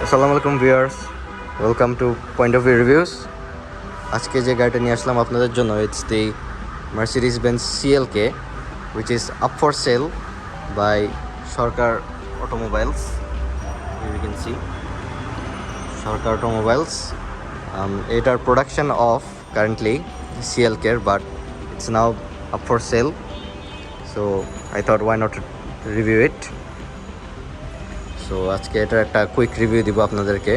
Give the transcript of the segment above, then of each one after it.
Assalamualaikum viewers, welcome to Point of View Reviews. আজকে যে গাড়িটা নিয়ে আসলাম আপনাদের জন্য, it's the Mercedes Benz CLK which is up for sale by Sarker Automobiles. Here you can see Sarker Automobiles. Etar production off currently CLK, but it's now up for sale. So I thought why not review it. So আজকে এটার একটা quick review দিব আপনাদেরকে।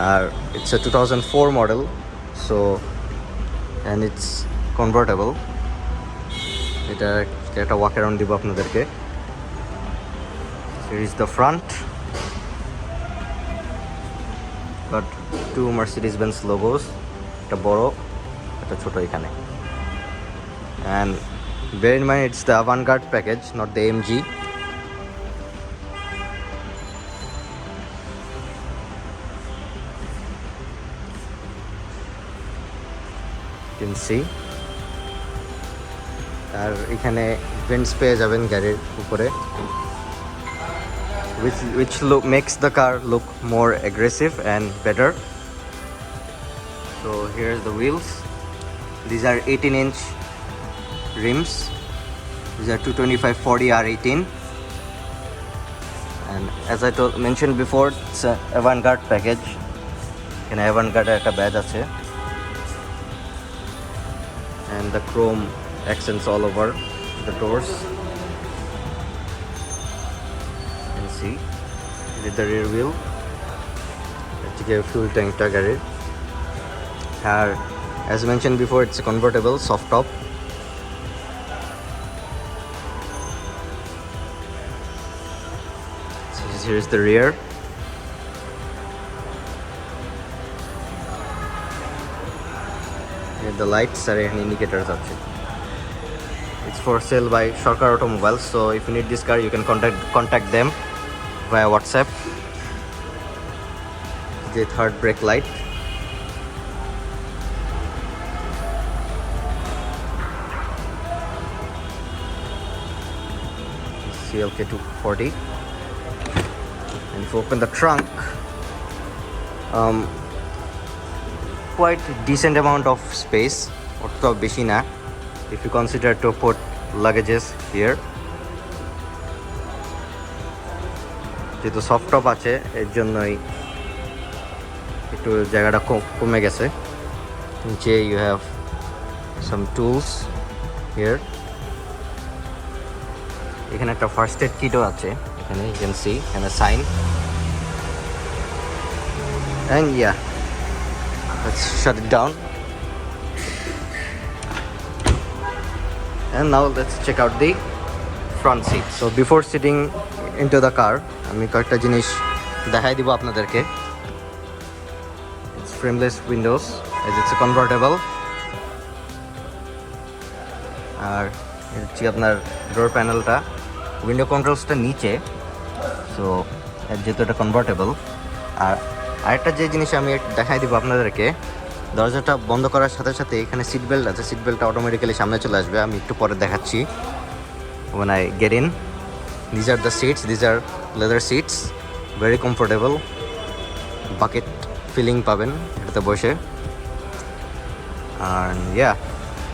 আর it's a 2004 model, so and it's convertible. এটা একটা walk around দিব আপনাদেরকে। Here is the front, got two Mercedes Benz logos, একটা বড় একটা ছোট এখানে, and bear in mind it's the Avantgarde package, not the AMG. You can see আর এখানে ভেন্টস পেয়ে যাবেন গাড়ির উপরে, which makes the car look more aggressive and better. So here's the wheels. These are 18-inch rims. These are 225/40 R18, and as I mentioned before, it's a Avantgarde package. এখানে Avantgarde একটা badge আছে, and the chrome accents all over the doors. You can see with the rear wheel. Let's get fuel tank ta gari. As mentioned before, it's a convertible soft top. So here's the rear. The lights are indicators ache. It's for sale by Sarker Automobiles, so if you need this car you can contact them via WhatsApp. The third brake light, CLK 240, and if you open the trunk, quite decent amount of space, অত বেশি না if you consider to put luggages here. যেহেতু soft top আছে এর জন্যই একটু জায়গাটা কমে গেছে। নিচে you have some tools here. এখানে একটা ফার্স্ট এড কিটও আছে, এখানে you can see and a sign, and yeah, let's shut it down. And now let's check out the front seat. So before sitting into the car, আমি কয়েকটা জিনিস দেখাই দিব আপনাদেরকে। It's frameless windows as it's a convertible. আর হচ্ছে আপনার ডোর প্যানেলটা, window কন্ট্রোলসটা নিচে, সো যেহেতু এটা কনভার্টেবল। আর আরেকটা যে জিনিস আমি দেখাই দিব আপনাদেরকে, দরজাটা বন্ধ করার সাথে সাথে এখানে সিট বেল্ট আছে, সিট বেল্টটা অটোমেটিক্যালি সামনে চলে আসবে, আমি একটু পরে দেখাচ্ছি when I get in. These are the seats, these are leather seats, very comfortable, bucket feeling পাবেন এটাতে বসে। and yeah,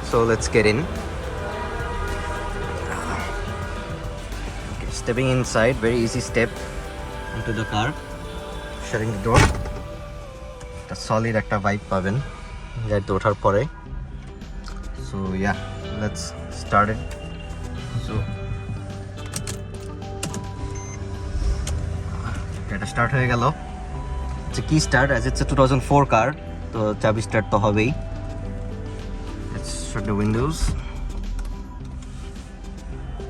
so let's get in. Okay, stepping inside, very easy step into the car, shutting the door. একটা solid একটা vibe পাবেন গাড়িতে ওঠার পরে। So yeah, let's start it. So এটা স্টার্ট হয়ে গেল। ইটস কি start, as it's a 2004 car, তো চাবি স্টার্ট তো হবেই। Let's shut the windows,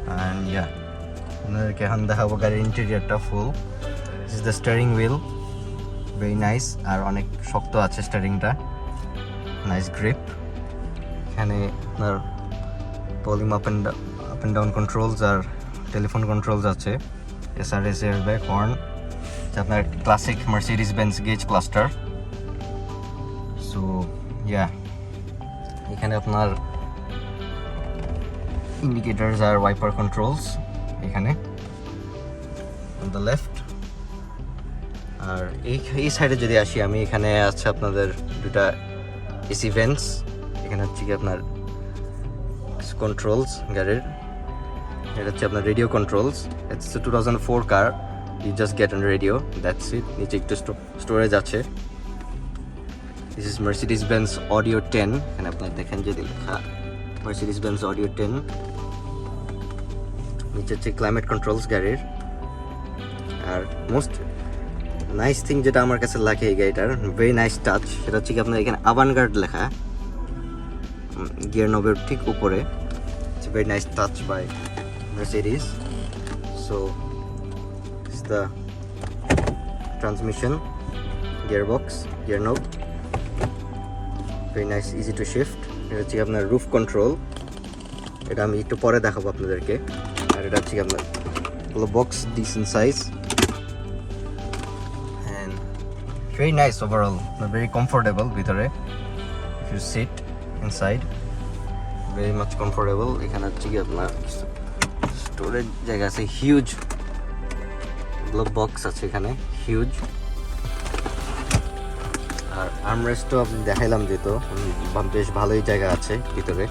and yeah, আপনাদেরকে এখন দেখাবো গাড়ির ইন্টেরিয়রটা full. This is the steering wheel, very nice, আর অনেক শক্ত আছে স্টিয়ারিংটা, নাইস গ্রিপ। এখানে আপনার volume up and down controls আর টেলিফোন কন্ট্রোলস আছে, SRS এয়ারব্যাগ, হর্ন, আপনার classic Mercedes Benz gauge cluster. So yeah, এখানে আপনার ইন্ডিকেটার্স আর ওয়াইপার কন্ট্রোলস এখানে on the left, আর এই সাইডে যদি আসি আমি, এখানে আছে আপনাদের দুটা এসি ভেন্টস, এখানে হচ্ছে কি আপনার কন্ট্রোলস গাড়ির, এটা হচ্ছে আপনার radio controls. It's 2004 car, you just get on radio, that's it. নিচে একটু স্টোরেজ আছে। This is Mercedes Benz Audio 10, এখানে আপনার দেখেন যদি লেখা Mercedes Benz Audio 10। নিচে হচ্ছে ক্লাইমেট কন্ট্রোলস গাড়ির। আর মোস্ট নাইস থিং যেটা আমার কাছে লাগে এই গাড়িটার, ভেরি নাইস টাচ, সেটা হচ্ছে কি আপনার এখানে Avantgarde লেখা গিয়ার নবের ঠিক উপরে। It's very nice touch by Mercedes. So it's the transmission, gearbox, gear knob, very nice, easy to shift. এটা হচ্ছে আপনার রুফ কন্ট্রোল, এটা আমি একটু পরে দেখাবো আপনাদেরকে। আর এটা হচ্ছে আপনার box, decent size and very nice overall, very comfortable ভিতরে। if you sit inside, very much comfortable। এখানে হচ্ছে কি আপনার স্টোরেজ জায়গা আছে, হিউজ গ্লোভ বক্স আছে এখানে, হিউজ। আর আর্মরেস্টও আপনি দেখাইলাম যেহেতু, বেশ ভালোই জায়গা আছে ভিতরে।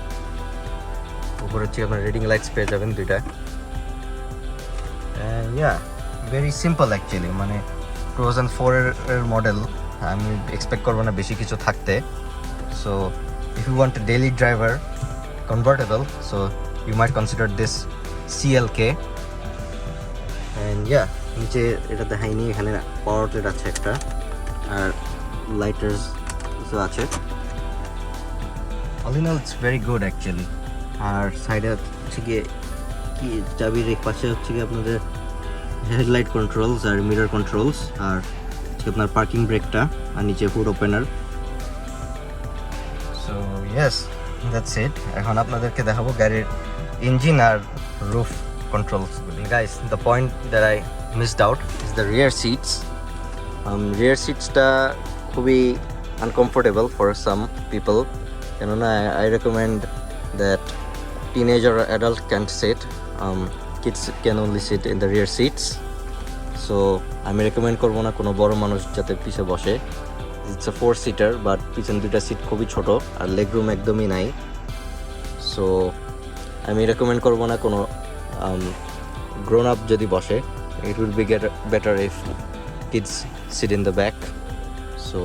উপরে হচ্ছে আপনার রিডিং লাইটস পেয়ে যাবেন দুইটা। ইয়া ভেরি সিম্পল অ্যাকচুয়ালি, মানে 2004 এর মডেল, আমি এক্সপেক্ট করবো না বেশি কিছু থাকতে। So if you want a daily driver convertible, so you might consider this CLK. and yeah, নিচে এটা দেখাইনি, এখানে পাওয়ার আউটলেট আছে একটা, আর লাইটার্স কিছু আছে। all in all it's very good actually. আর সাইডে হচ্ছে গিয়ে কি চাবির এক পাশে হচ্ছে গিয়ে আপনাদের হেডলাইট কন্ট্রোলস আর মিরর কন্ট্রোলস, আর হচ্ছে আপনার পার্কিং ব্রেকটা, আর নিচে hood opener. So yes, that's it. এখন আপনাদেরকে দেখাবো গাড়ির ইঞ্জিন আর roof controls. Guys, the point that I missed out is the rear seats. Rear সিটসটা খুবই আনকমফোর্টেবল ফর সাম পিপল, কেননা I recommend that teenage or adult can't sit, kids can only sit in the rear seats. So আমি recommend করবো না কোনো বড় মানুষ যাতে পিছে বসে। ইটস এ 4-সিটার, বাট পিছন দুইটা সিট খুবই ছোট আর লেগ রুম একদমই নাই। সো আমি রেকমেন্ড করবো না কোনো গ্রোন আপ যদি বসে। It will be better if kids sit in the back. So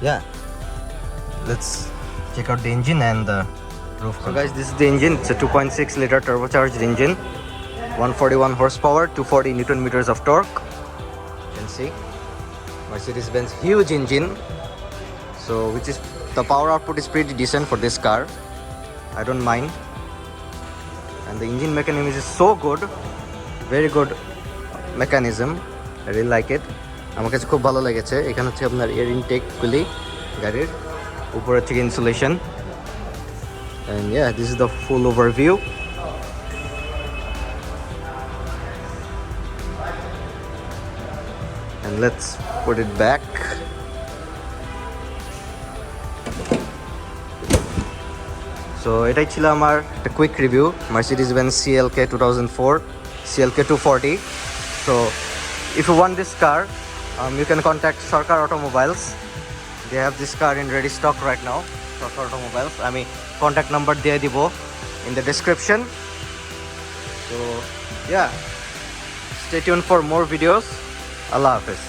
yeah, let's check out the engine and the roof. So guys, this is the engine. It's a 2.6 liter turbocharged engine, 141 horsepower, 240 newton meters of torque. You can see Mercedes Benz huge engine, so which is the power output is pretty decent for this car. I don't mind, and the engine mechanism is so good, very good mechanism. I really like it. আমার কাছে খুব ভালো লেগেছে। এখানে হচ্ছে আপনার air intact গুলি গাড়ির উপরে হচ্ছে insulation. and yeah, this is the full overview. And let's put it back. So এটাই ছিল আমার একটা quick review Mercedes Benz CLK 2004 CLK 240. So if you want this car, you can contact Sarker Automobiles. They have this car in ready stock right now. Sarker Automobiles, আমি contact number দিয়ে দিব in the description. So yeah, stay tuned for more videos. Allah Hafiz.